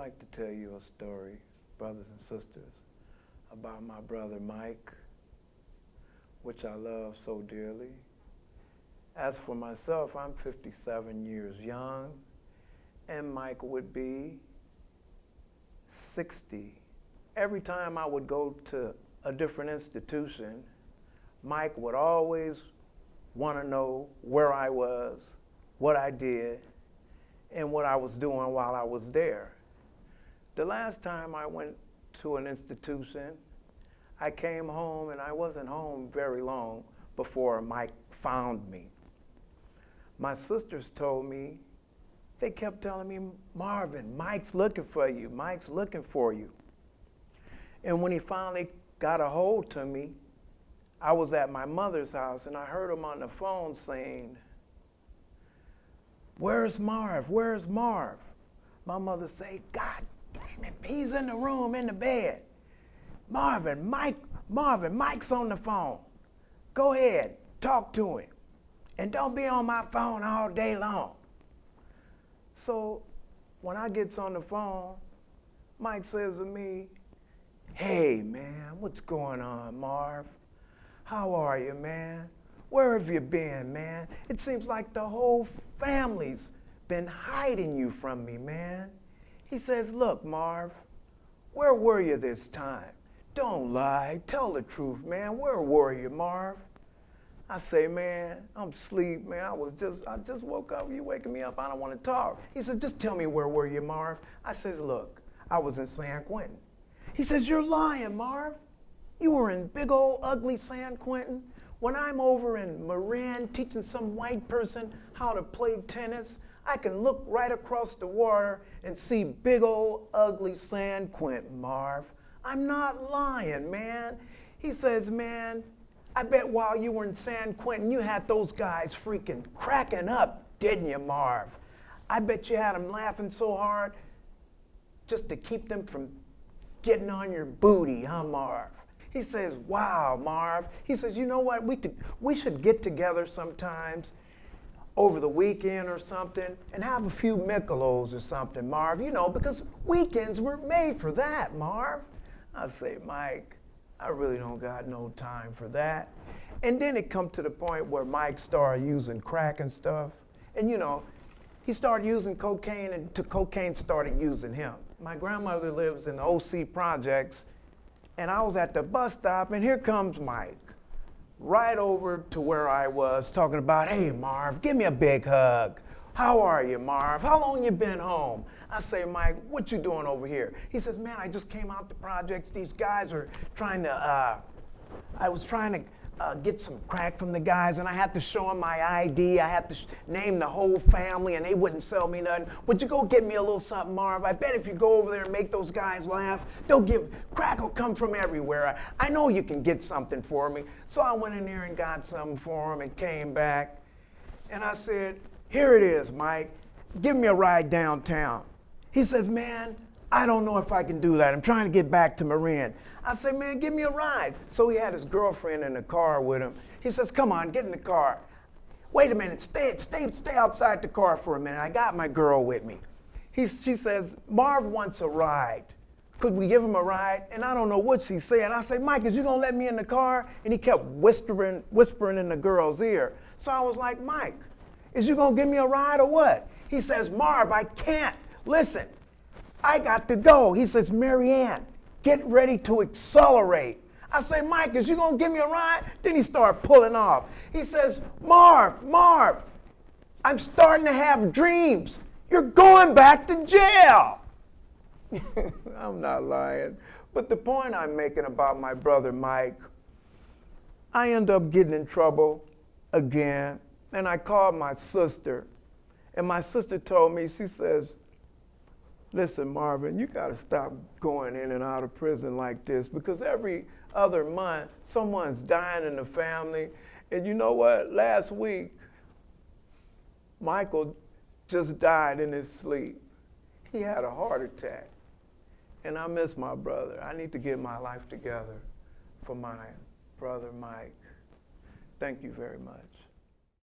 like to tell you a story, brothers and sisters, about my brother Mike, which I love so dearly. As for myself, I'm 57 years young, and Mike would be 60. Every time I would go to a different institution, Mike would always want to know where I was, what I did, and what I was doing while I was there. The last time I went to an institution, I came home, and I wasn't home very long before Mike found me. My sisters told me, they kept telling me, Marvin, Mike's looking for you, Mike's looking for you. And when he finally got a hold to me, I was at my mother's house, and I heard him on the phone saying, "Where's Marv? Where's Marv?" My mother said, "God damn it, he's in the room, in the bed. Marvin, Mike's on the phone. Go ahead, talk to him. And don't be on my phone all day long." So when I gets on the phone, Mike says to me, "Hey, man, what's going on, Marv? How are you, man? Where have you been, man? It seems like the whole family's been hiding you from me, man." He says, "Look, Marv, where were you this time? Don't lie. Tell the truth, man. Where were you, Marv?" I say, "Man, I'm asleep, man. I just woke up. You waking me up. I don't want to talk." He said, "Just tell me where were you, Marv?" I says, "Look, I was in San Quentin." He says, "You're lying, Marv. You were in big old ugly San Quentin. When I'm over in Marin teaching some white person how to play tennis, I can look right across the water and see big old ugly San Quentin, Marv. I'm not lying, man." He says, "Man, I bet while you were in San Quentin, you had those guys freaking cracking up, didn't you, Marv? I bet you had them laughing so hard just to keep them from getting on your booty, huh, Marv?" He says, "Wow, Marv." He says, "You know what? We should get together sometimes over the weekend or something and have a few Michelobs or something, Marv, because weekends were made for that, Marv." I say, "Mike, I really don't got no time for that." And then it come to the point where Mike started using crack and stuff. And he started using cocaine until cocaine started using him. My grandmother lives in the OC projects, and I was at the bus stop, and here comes Mike, right over to where I was, talking about, "Hey, Marv, give me a big hug. How are you, Marv? How long you been home?" I say, "Mike, what you doing over here?" He says, "Man, I just came out the projects. These guys are trying to, I was trying to get some crack from the guys, and I had to show them my ID. I had to name the whole family, and they wouldn't sell me nothing. Would you go get me a little something, Marv? I bet if you go over there and make those guys laugh, crack will come from everywhere. I know you can get something for me." So I went in there and got something for him and came back. And I said, "Here it is, Mike. Give me a ride downtown." He says, "Man, I don't know if I can do that. I'm trying to get back to Marin." I said, "Man, give me a ride." So he had his girlfriend in the car with him. He says, "Come on, get in the car." "Wait a minute, stay outside the car for a minute. I got my girl with me." She says, "Marv wants a ride. Could we give him a ride?" And I don't know what she's saying. I say, "Mike, is you gonna let me in the car?" And he kept whispering in the girl's ear. So I was like, "Mike, is you gonna give me a ride or what?" He says, "Marv, I can't. Listen, I got to go." He says, "Marianne, get ready to accelerate." I say, "Mike, is you gonna give me a ride?" Then he started pulling off. He says, Marv, "I'm starting to have dreams. You're going back to jail." I'm not lying. But the point I'm making about my brother Mike, I end up getting in trouble again, and I called my sister, and my sister told me, she says, "Listen, Marvin, you got to stop going in and out of prison like this, because every other month someone's dying in the family. And you know what? Last week, Michael just died in his sleep. He had a heart attack. And I miss my brother. I need to get my life together for my brother Mike." Thank you very much.